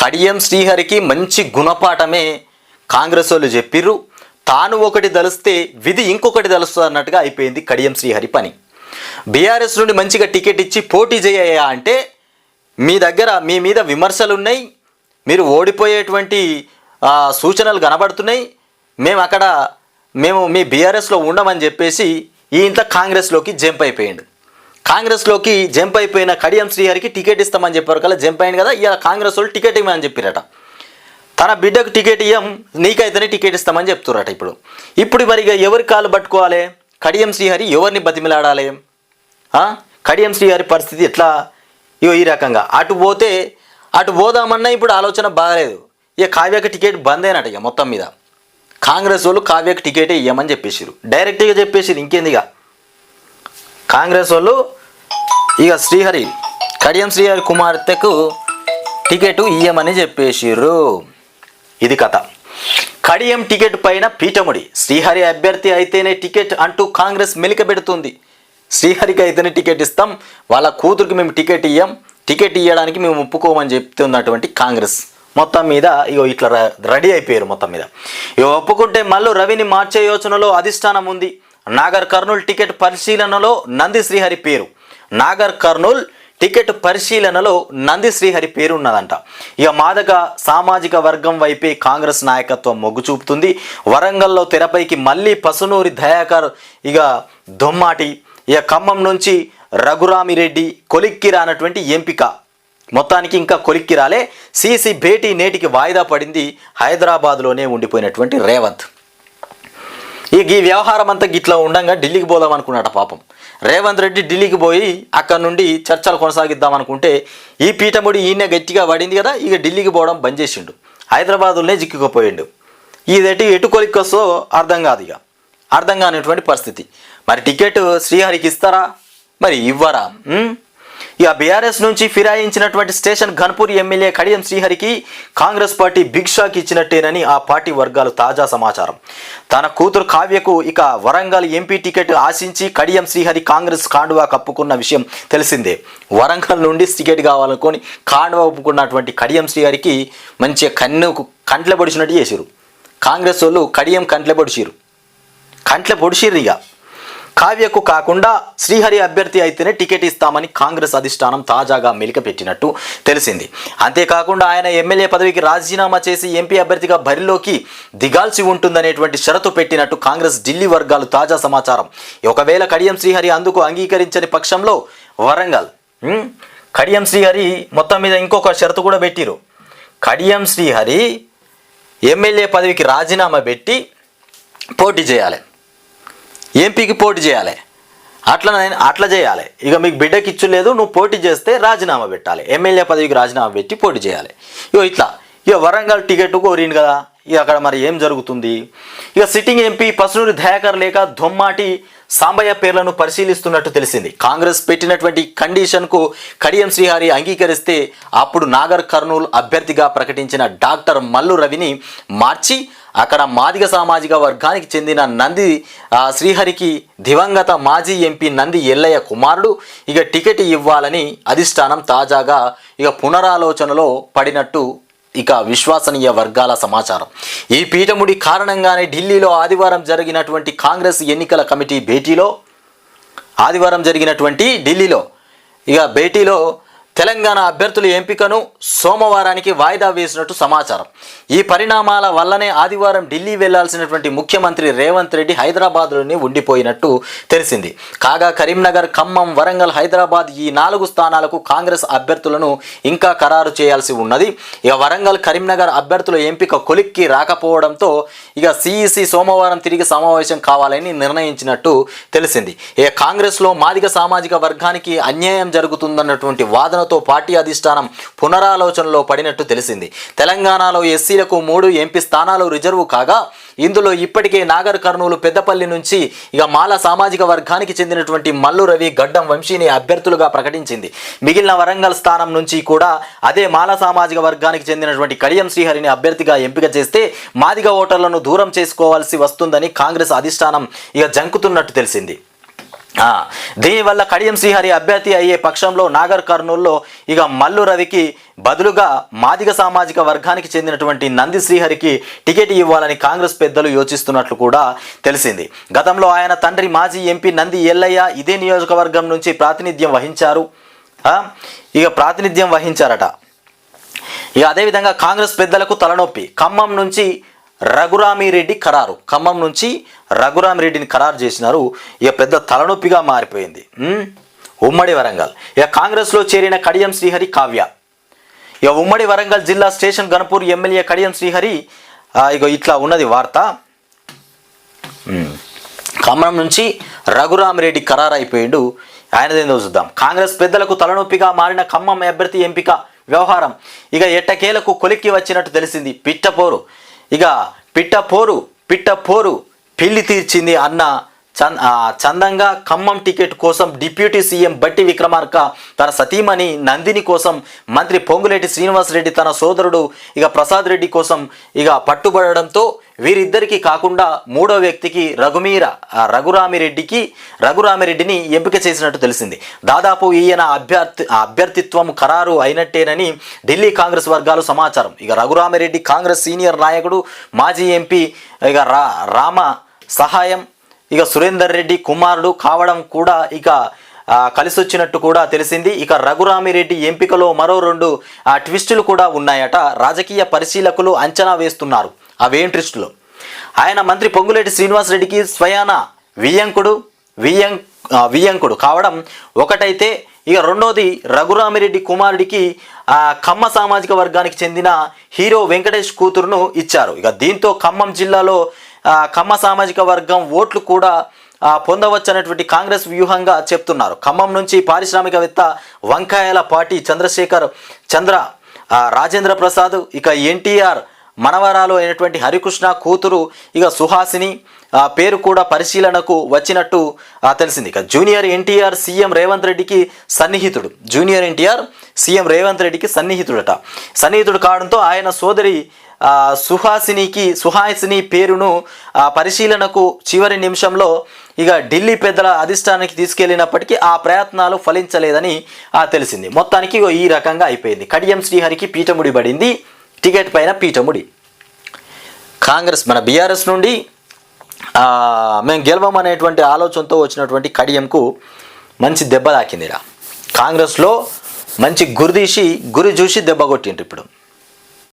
కడియం శ్రీహరికి మంచి గుణపాఠమే కాంగ్రెస్ వాళ్ళు చెప్పిర్రు. తాను ఒకటి దలిస్తే విధి ఇంకొకటి దలుస్తుంది అన్నట్టుగా అయిపోయింది కడియం శ్రీహరి పని. బీఆర్ఎస్ నుండి మంచిగా టికెట్ ఇచ్చి పోటీ చేయా అంటే మీ మీద విమర్శలు ఉన్నాయి, మీరు ఓడిపోయేటువంటి సూచనలు కనబడుతున్నాయి, మేము మీ బీఆర్ఎస్లో ఉండమని చెప్పేసి ఈ ఇంట్లో కాంగ్రెస్లోకి జంప్ అయిపోయిండు. కాంగ్రెస్లోకి జంప్ అయిపోయిన కడియం శ్రీహరికి టికెట్ ఇస్తామని చెప్పారు కదా, జంప్ అయింది కదా. ఇలా కాంగ్రెస్ వాళ్ళు టికెట్ ఇవ్వమని చెప్పారట. తన బిడ్డకు టికెట్ ఇవ్వం, నీకైతేనే టికెట్ ఇస్తామని చెప్తున్నారట. ఇప్పుడు మరి ఎవరి కాళ్ళు పట్టుకోవాలి? కడియం శ్రీహరి ఎవరిని బతిమిలాడాలి? కడియం శ్రీహరి పరిస్థితి ఎట్లా? ఈ రకంగా అటు పోదామన్నా ఇప్పుడు ఆలోచన బాగలేదు. ఇక కావ్యకు టికెట్ బంద్ అయినట్టు. ఇక మొత్తం మీద కాంగ్రెస్ వాళ్ళు కావ్యకు టికెటే ఇవ్వమని చెప్పేసారు, డైరెక్ట్గా చెప్పేసారు. ఇంకేంది ఇక కాంగ్రెస్ వాళ్ళు ఇక కడియం శ్రీహరి కుమార్తెకు టికెట్ ఇవ్వమని చెప్పేసారు. ఇది కథ. కడియం టికెట్ పైన పీఠముడి. శ్రీహరి అభ్యర్థి అయితేనే టికెట్ అంటూ కాంగ్రెస్ మెలికబెడుతుంది. శ్రీహరికి అయితేనే టికెట్ ఇస్తాం, వాళ్ళ కూతురికి మేము టికెట్ ఇవ్వడానికి మేము ఒప్పుకోమని చెప్తున్నటువంటి కాంగ్రెస్ మొత్తం మీద ఇట్లా రెడీ అయిపోయారు. మొత్తం మీద ఒప్పుకుంటే మళ్ళీ రవిని మార్చే యోచనలో అధిష్టానం ఉంది. నాగర్ కర్నూల్ టికెట్ పరిశీలనలో నంది శ్రీహరి పేరు. నాగర్ కర్నూల్ టికెట్ పరిశీలనలో నంది శ్రీహరి పేరు ఉన్నదంట. మాదక సామాజిక వర్గం వైపే కాంగ్రెస్ నాయకత్వం మొగ్గు చూపుతుంది. వరంగల్లో తెరపైకి మళ్ళీ పసునూరి దయాకర్ దొమ్మాటి. ఖమ్మం నుంచి రఘురామిరెడ్డి కొలిక్కిరానటువంటి ఎంపిక. మొత్తానికి ఇంకా కొలిక్కిరాలే. సీసీ భేటీ నేటికి వాయిదా పడింది. హైదరాబాద్లోనే ఉండిపోయినటువంటి రేవంత్ ఈ వ్యవహారం అంతా గిట్లా ఉండగా ఢిల్లీకి పోదాం అనుకున్నాట పాపం. రేవంత్ రెడ్డి ఢిల్లీకి పోయి అక్కడ నుండి చర్చలు కొనసాగిద్దాం అనుకుంటే ఈ పీఠముడి ఈయన గట్టిగా పడింది కదా, ఢిల్లీకి పోవడం బంద్ చేసిండు. హైదరాబాదులోనే చిక్కుకుపోయిండు. ఎటు కొలిక్కొస్తో అర్థం కానిటువంటి పరిస్థితి. మరి టికెట్ శ్రీహరికి ఇస్తారా, మరి ఇవ్వరా? బీఆర్ఎస్ నుంచి ఫిరాయించినటువంటి స్టేషన్ ఘన్పూర్ ఎమ్మెల్యే కడియం శ్రీహరికి కాంగ్రెస్ పార్టీ బిగ్ షాక్ ఇచ్చినట్టేనని ఆ పార్టీ వర్గాలు తాజా సమాచారం. తన కూతురు కావ్యకు వరంగల్ ఎంపీ టికెట్ ఆశించి కడియం శ్రీహరి కాంగ్రెస్ కాండువా కప్పుకున్న విషయం తెలిసిందే. వరంగల్ నుండి టికెట్ కావాలనుకొని కాండువా ఒప్పుకున్నటువంటి కడియం శ్రీహరికి మంచిగా కంట్ల పొడిచినట్టు చేసిరు. కాంగ్రెస్ వాళ్ళు కడియం కంట్ల పొడిచిర్రు. కావ్యకు కాకుండా శ్రీహరి అభ్యర్థి అయితేనే టికెట్ ఇస్తామని కాంగ్రెస్ అధిష్టానం తాజాగా మెలిక పెట్టినట్టు తెలిసింది. అంతేకాకుండా ఆయన ఎమ్మెల్యే పదవికి రాజీనామా చేసి ఎంపీ అభ్యర్థిగా బరిలోకి దిగాల్సి ఉంటుందనేటువంటి షరతు పెట్టినట్టు కాంగ్రెస్ ఢిల్లీ వర్గాలు తాజా సమాచారం. ఒకవేళ కడియం శ్రీహరి అందుకు అంగీకరించని పక్షంలో వరంగల్ కడియం శ్రీహరి మొత్తం మీద ఇంకొక షరతు కూడా పెట్టిరు. కడియం శ్రీహరి ఎమ్మెల్యే పదవికి రాజీనామా పెట్టి పోటీ చేయాలి, ఎంపీకి పోటీ చేయాలి. అట్లా చేయాలి. మీకు బిడ్డకి ఇచ్చు లేదు, నువ్వు పోటీ చేస్తే రాజీనామా పెట్టాలి, ఎమ్మెల్యే పదవికి రాజీనామా పెట్టి పోటీ చేయాలి. ఇట్లా వరంగల్ టికెట్ కోరిండు కదా. అక్కడ మరి ఏం జరుగుతుంది? సిట్టింగ్ ఎంపీ పసునూరి దయాకర్ లేక దొమ్మాటి సాంబయ్య పేర్లను పరిశీలిస్తున్నట్టు తెలిసింది. కాంగ్రెస్ పెట్టినటువంటి కండిషన్కు కడియం శ్రీహరి అంగీకరిస్తే అప్పుడు నాగర్ కర్నూల్ అభ్యర్థిగా ప్రకటించిన డాక్టర్ మల్లు రవిని మార్చి అక్కడ మాదిగ సామాజిక వర్గానికి చెందిన నంది శ్రీహరికి దివంగత మాజీ ఎంపీ నంది ఎల్లయ్య కుమారుడు టికెట్ ఇవ్వాలని అధిష్టానం తాజాగా పునరాలోచనలో పడినట్టు విశ్వసనీయ వర్గాల సమాచారం. ఈ పీఠముడి కారణంగానే ఢిల్లీలో ఆదివారం జరిగినటువంటి కాంగ్రెస్ ఎన్నికల కమిటీ భేటీలో తెలంగాణ అభ్యర్థుల ఎంపికను సోమవారానికి వాయిదా వేసినట్టు సమాచారం. ఈ పరిణామాల వల్లనే ఆదివారం ఢిల్లీ వెళ్లాల్సినటువంటి ముఖ్యమంత్రి రేవంత్ రెడ్డి హైదరాబాద్లోనే ఉండిపోయినట్టు తెలిసింది. కాగా కరీంనగర్, ఖమ్మం, వరంగల్, హైదరాబాద్ ఈ 4 స్థానాలకు కాంగ్రెస్ అభ్యర్థులను ఇంకా ఖరారు చేయాల్సి ఉన్నది. వరంగల్, కరీంనగర్ అభ్యర్థుల ఎంపిక కొలిక్కి రాకపోవడంతో సిఈసి సోమవారం తిరిగి సమావేశం కావాలని నిర్ణయించినట్టు తెలిసింది. కాంగ్రెస్లో మాదిగ సామాజిక వర్గానికి అన్యాయం జరుగుతుందన్నటువంటి వాదన పార్టీ అధిష్టానం పునరాలోచనలో పడినట్టు తెలిసింది. తెలంగాణలో ఎస్సీలకు 3 ఎంపీ స్థానాలు రిజర్వు కాగా ఇందులో ఇప్పటికే నాగర్ కర్నూలు, పెద్దపల్లి నుంచి మాల సామాజిక వర్గానికి చెందినటువంటి మల్లు రవి, గడ్డం వంశీని అభ్యర్థులుగా ప్రకటించింది. మిగిలిన వరంగల్ స్థానం నుంచి కూడా అదే మాల సామాజిక వర్గానికి చెందినటువంటి కడియం శ్రీహరిని అభ్యర్థిగా ఎంపిక చేస్తే మాదిగ ఓటర్లను దూరం చేసుకోవాల్సి వస్తుందని కాంగ్రెస్ అధిష్టానం జంకుతున్నట్టు తెలిసింది. దీనివల్ల కడియం శ్రీహరి అభ్యర్థి అయ్యే పక్షంలో నాగర్ కర్నూల్లో ఇక మల్లు రవికి బదులుగా మాదిగ సామాజిక వర్గానికి చెందినటువంటి నంది శ్రీహరికి టికెట్ ఇవ్వాలని కాంగ్రెస్ పెద్దలు యోచిస్తున్నట్లు కూడా తెలిసింది. గతంలో ఆయన తండ్రి మాజీ ఎంపీ నంది ఎల్లయ్య ఇదే నియోజకవర్గం నుంచి ప్రాతినిధ్యం వహించారట. ఇక అదేవిధంగా కాంగ్రెస్ పెద్దలకు తలనొప్పి. ఖమ్మం నుంచి రఘురామిరెడ్డిని ఖరారు చేసినారు. ఇక పెద్ద తలనొప్పిగా మారిపోయింది ఉమ్మడి వరంగల్. ఇక కాంగ్రెస్లో చేరిన కడియం శ్రీహరి కావ్య. ఇక ఉమ్మడి వరంగల్ జిల్లా స్టేషన్ గణపూర్ ఎమ్మెల్యే కడియం శ్రీహరి ఇక ఇట్లా ఉన్నది వార్త. ఖమ్మం నుంచి రఘురామిరెడ్డి ఖరారు అయిపోయిండు. ఆయనదేందో చూద్దాం. కాంగ్రెస్ పెద్దలకు తలనొప్పిగా మారిన ఖమ్మం అభ్యర్థి ఎంపిక వ్యవహారం ఇక ఎట్టకేలకు కొలిక్కి వచ్చినట్టు తెలిసింది. పిట్టపోరు పెళ్లి తీర్చింది అన్న చందంగా ఖమ్మం టికెట్ కోసం డిప్యూటీ సీఎం బట్టి విక్రమార్క తన సతీమణి నందిని కోసం, మంత్రి పొంగులేటి శ్రీనివాసరెడ్డి తన సోదరుడు ఇక ప్రసాద్ రెడ్డి కోసం ఇక పట్టుబడడంతో వీరిద్దరికీ కాకుండా మూడో వ్యక్తికి రఘురామిరెడ్డిని ఎంపిక చేసినట్టు తెలిసింది. దాదాపు ఈయన అభ్యర్థిత్వం ఖరారు అయినట్టేనని ఢిల్లీ కాంగ్రెస్ వర్గాలు సమాచారం. ఇక రఘురామిరెడ్డి కాంగ్రెస్ సీనియర్ నాయకుడు, మాజీ ఎంపీ ఇక రామ సహాయం ఇక సురేందర్ రెడ్డి కుమారుడు కావడం కూడా ఇక కలిసి వచ్చినట్టు కూడా తెలిసింది. ఇక రఘురామిరెడ్డి ఎంపికలో మరో 2 ట్విస్టులు కూడా ఉన్నాయట. రాజకీయ పరిశీలకులు అంచనా వేస్తున్నారు. అవేం ట్విస్టులు? ఆయన మంత్రి పొంగులేటి శ్రీనివాసరెడ్డికి స్వయాన వియ్యంకుడు కావడం ఒకటైతే, ఇక రెండోది రఘురామిరెడ్డి కుమారుడికి ఖమ్మ సామాజిక వర్గానికి చెందిన హీరో వెంకటేష్ కూతురును ఇచ్చారు. ఇక దీంతో ఖమ్మం జిల్లాలో ఖమ్మ సామాజిక వర్గం ఓట్లు కూడా పొందవచ్చనేటువంటి కాంగ్రెస్ వ్యూహంగా చెప్తున్నారు. ఖమ్మం నుంచి పారిశ్రామికవేత్త వంకాయలపాటి రాజేంద్ర ప్రసాద్, ఇక ఎన్టీఆర్ మనవరాలు అయినటువంటి హరికృష్ణ కూతురు ఇక సుహాసిని పేరు కూడా పరిశీలనకు వచ్చినట్టు తెలిసింది. ఇక జూనియర్ ఎన్టీఆర్ సీఎం రేవంత్ రెడ్డికి సన్నిహితుడట. కావడంతో ఆయన సోదరి సుహాసిని పేరును పరిశీలనకు చివరి నిమిషంలో ఇక ఢిల్లీ పెద్దల అధిష్టానానికి తీసుకెళ్లినప్పటికీ ఆ ప్రయత్నాలు ఫలించలేదని తెలిసింది. మొత్తానికి ఈ రకంగా అయిపోయింది. కడియం శ్రీహరికి పీఠముడి పడింది. టికెట్ పైన పీఠముడి. కాంగ్రెస్ మన బీఆర్ఎస్ నుండి మేము గెలవమనేటువంటి ఆలోచనతో వచ్చినటువంటి కడియంకు మంచి దెబ్బ తాకింది. కాంగ్రెస్లో మంచి గురి చూసి దెబ్బ కొట్టిండ్రు ఇప్పుడు.